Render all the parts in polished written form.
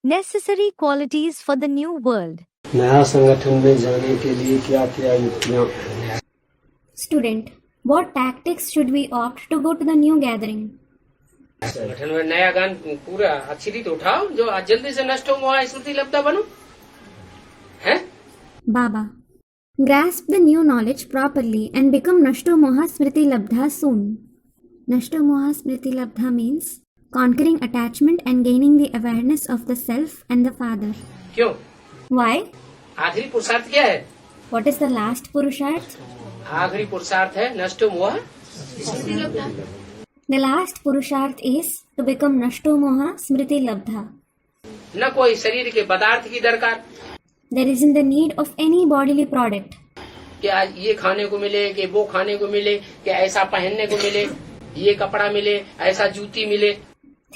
Necessary qualities for the new world. नया संगठन में जाने के लिए क्या क्या युक्तियाँ? Student, what tactics should we opt to go to the new gathering? संगठन में नया गान पूरा अच्छी रीत उठाओ जो आज जल्दी से नष्ट हो वहाँ स्मृति लब्धा बनो है। Baba, grasp the new knowledge properly and become Nashto Moha Smriti Labdha soon. Nashto Moha Smriti Labdha means conquering attachment and gaining the awareness of the self and the father. क्यों? Why? आखिरी पुरुषार्थ क्या है? What is the last Purusharth? आखिरी पुरुषार्थ है नष्टो मोह स्मृति लब्धा। The last Purusharth is to become Nashto Moha Smriti Labdha. न कोई शरीर के पदार्थ की दरकार There isn't the need of any bodily product. कि आज ये खाने को मिले कि वो खाने को मिले कि ऐसा पहनने को मिले ये कपड़ा मिले ऐसा जूती मिले।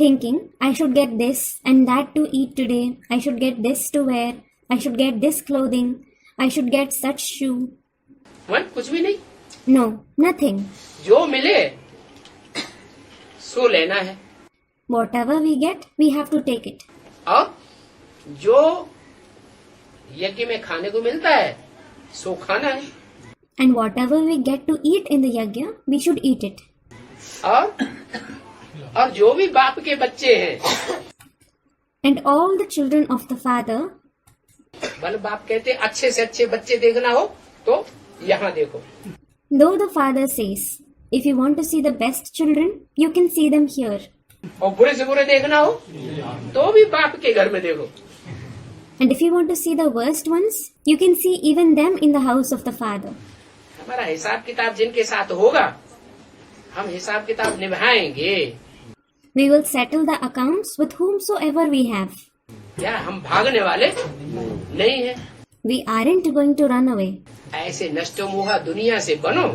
Thinking, I should get this and that to eat today, I should get this to wear, I should get this clothing, I should get such shoe. वह कुछ भी नहीं, No, nothing. जो मिले सो लेना है Whatever we get, we have to take it. और जो यज्ञ में खाने को मिलता है सो खाना है And whatever we get to eat in the yajna, we should eat it. और जो भी बाप के बच्चे हैं And all the children of the father, बल बाप कहते अच्छे से अच्छे बच्चे देखना हो तो यहाँ देखो। though the father says, if you want to see the best children, you can see them here. और बुरे से बुरे देखना हो तो भी बाप के घर में देखो। And if you want to see the worst ones, you can see even them in the house of the father. हमारा हिसाब किताब जिनके साथ होगा हम हिसाब किताब निभाएंगे। We will settle the accounts with whomsoever we have. क्या हम भागने वाले नहीं है? We aren't going to run away. ऐसे नष्टो मोहा दुनिया से बनो,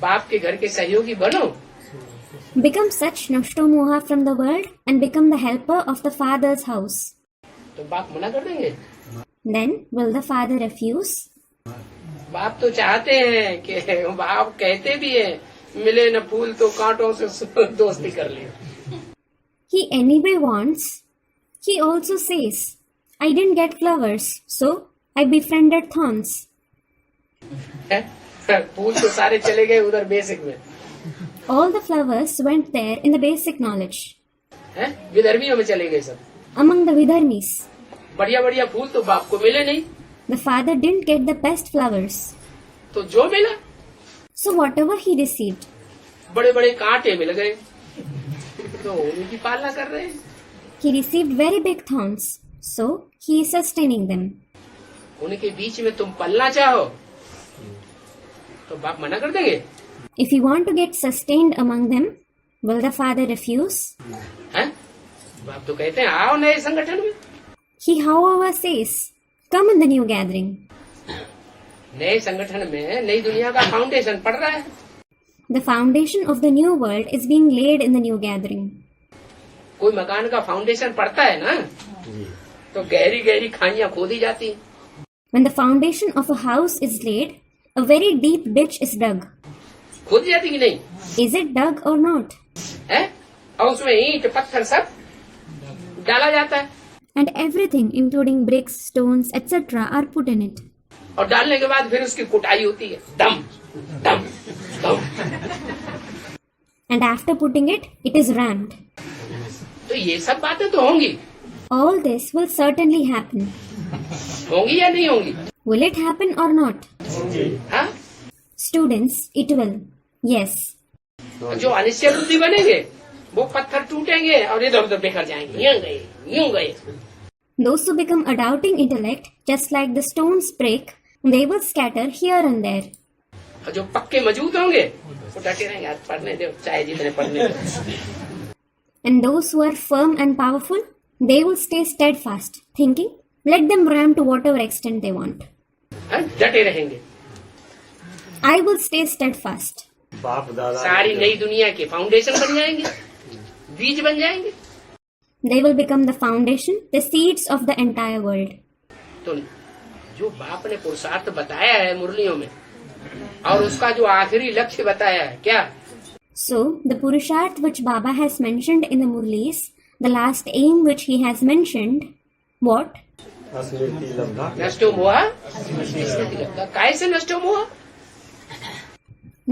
बाप के घर के सहयोगी बनो। Become such Nashto Moha from the world and become the helper of the father's house. तो बाप मना कर देंगे? Then will the father refuse? बाप तो चाहते हैं कि बाप कहते भी है मिले न फूल तो कांटों से दोस्ती कर लियो। He anyway wants. He also says, I didn't get flowers, so I befriended thorns. फूल तो सारे चले गए उधर बेसिक में, All the flowers went there in the basic knowledge. विधर्मियों में चले गए सब। Among the Vidharmis, बढ़िया बढ़िया फूल तो बाप को मिले नहीं, the father didn't get the best flowers. तो जो मिला So whatever he received, बड़े बड़े कांटे मिल गए तो उनकी पालना कर रहे हैं। he received very big thorns. So he is sustaining them. उनके बीच में तुम पलना चाहो तो बाप मना कर देंगे? If you want to get sustained among them, will the father refuse? हैं? बाप तो कहते हैं आओ नए संगठन में। He however says, come in the new gathering. नए संगठन में नई दुनिया का फाउंडेशन पड़ रहा है। The foundation of the new world is being laid in the new gathering. कोई मकान का फाउंडेशन पड़ता है ना तो गहरी गहरी खाइयां खोदी जाती। When the foundation of a house is laid, a very deep ditch is dug. खोदी जाती कि नहीं Is it dug or not? है? और उसमें ईंट पत्थर सब डाला जाता है And everything, including bricks, stones, etc., are put in it. और डालने के बाद फिर उसकी कुटाई होती है दम दम दम। And after putting it, it is rammed. तो ये सब बातें तो होंगी All this will certainly happen. होंगी या नहीं होंगी? Will it happen or not? हाँ? Students, it will. Yes. जो अनिश्चय बुद्धि बनेंगे वो पत्थर टूटेंगे और इधर उधर बिखर जाएंगे, यूं गए। Those who become a doubting intellect, just like the stones break, they will scatter here and there. और जो पक्के मजबूत होंगे वो डटे रहेंगे, आज पढ़ने दो चाहे जितने पढ़ने दो। And those who are firm and powerful, they will stay steadfast, thinking, let them ram to whatever extent they want. डटे रहेंगे। I will stay steadfast. बाप दादा सारी नई दुनिया के फाउंडेशन बन जाएंगे, बीज बन जाएंगे। They will become the foundation, the seeds of the entire world. तो जो बाप ने पुरुषार्थ बताया है मुरलियों में और उसका जो आखिरी लक्ष्य बताया है क्या? So, the Purusharth which Baba has mentioned in the Murlis The last aim which he has mentioned, what? स्मृति लब्धा नष्टो मोहा स्मृति लब्धा। काय से नष्टो मोहा?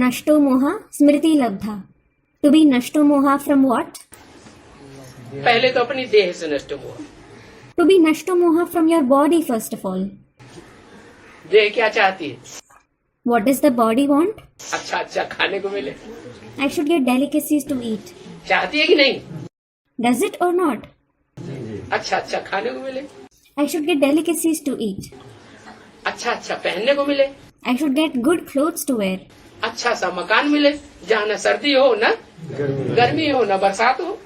Nashto moha smriti labdha. To be nashto moha from what? पहले तो अपनी देह से नष्ट हुआ। To be nashto moha from your body first of all. देह क्या चाहती है? What does the body want? अच्छा अच्छा खाने को मिले। I should get delicacies to eat. चाहती है कि नहीं? Does it or not? अच्छा अच्छा खाने को मिले। I should get delicacies to eat. अच्छा अच्छा पहनने को मिले। I should get good clothes to wear. अच्छा सा मकान मिले जहाँ न सर्दी हो न गर्मी हो न बरसात हो।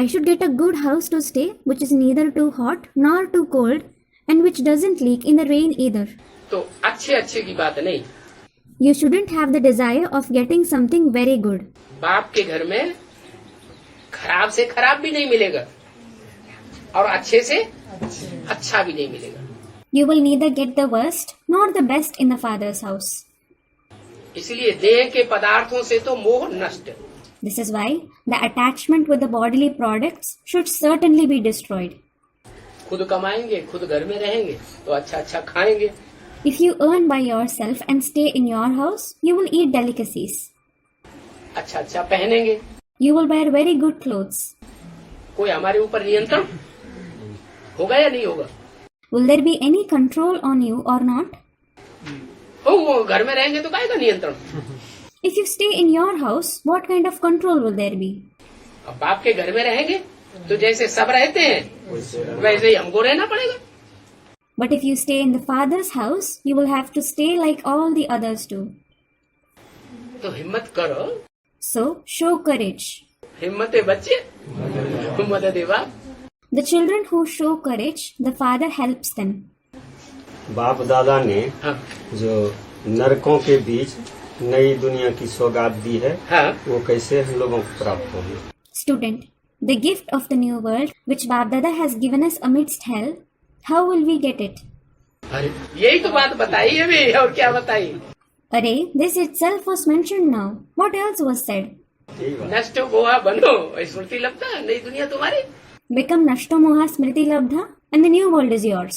I should get a good house to stay, which is neither too hot nor too cold, and which doesn't leak in the rain either. तो अच्छे अच्छे की बात नहीं। You shouldn't have the desire of getting something very good. बाप के घर में खराब से खराब भी नहीं मिलेगा और अच्छे से अच्छा भी नहीं मिलेगा। You will neither get the worst nor the best in the Father's house. इसलिए देह के पदार्थों से तो मोह नष्ट। This is why the attachment with the bodily products should certainly be destroyed. खुद कमाएंगे, खुद घर में रहेंगे तो अच्छा अच्छा खाएंगे। If you earn by yourself and stay in your house, you will eat delicacies. अच्छा अच्छा पहनेंगे। You will wear very good clothes. कोई हमारे ऊपर नियंत्रण होगा या नहीं होगा? Will there be any control on you or not? वो घर में रहेंगे तो काहे का नियंत्रण? If you stay in your house, what kind of control will there be? अब बाप के घर में रहेंगे तो जैसे सब रहते हैं वैसे ही हमको रहना पड़ेगा। But if you stay in the Father's house, you will have to stay like all the others do. तो हिम्मत करो। So, show courage. हिम्मत है बच्चे, मदद है बाप। The children who show courage, the Father helps them. बाप दादा ने हाँ जो नरकों के बीच नई दुनिया की सौगात दी है हाँ वो कैसे हम लोगों को प्राप्त होगी? Student, the gift of the new world which Bap Dada has given us amidst hell, how will we get it? अरे यही तो बात बताई है भी और क्या बताई? Array, this itself was mentioned now. What else was said? यही बात। नष्ट गोहा बनो स्मृति लगता नई दुनिया तुम्हारी। Become Nashto Moha Smriti Labdha and the new world is yours.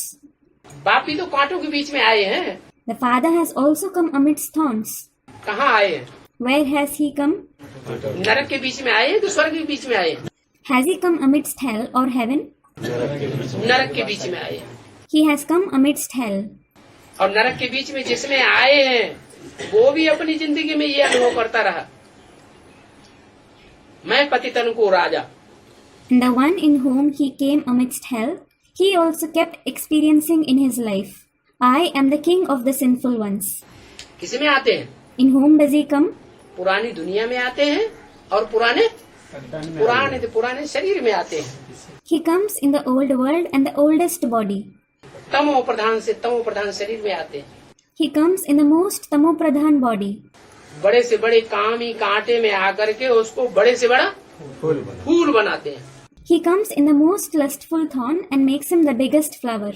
बाप भी तो कांटों के बीच में आए हैं। The Father has also come amidst thorns. कहाँ आए हैं? Where has he come? नरक के बीच में आए हैं कि स्वर्ग के बीच में आए हैं? Has he come amidst hell or heaven? नरक के बीच में आए हैं। He has come amidst hell. और नरक के बीच में जिसमें आए हैं वो भी अपनी जिंदगी में ये अनुभव करता रहा, मैं पतितन को राजा। And the one in whom he came amidst hell, he also kept experiencing in his life, I am the king of the sinful ones. किसमें आते हैं? In whom does he come? पुरानी दुनिया में आते हैं और पुराने शरीर में आते हैं। He comes in the old world and the oldest body. तमो प्रधान से तमो प्रधान शरीर में आते हैं। He comes in the most tamopradhan body. बड़े से बड़े कामी कांटे में आकर के उसको बड़े से बड़ा फूल बनाते हैं। He comes in the most lustful thorn and makes him the biggest flower.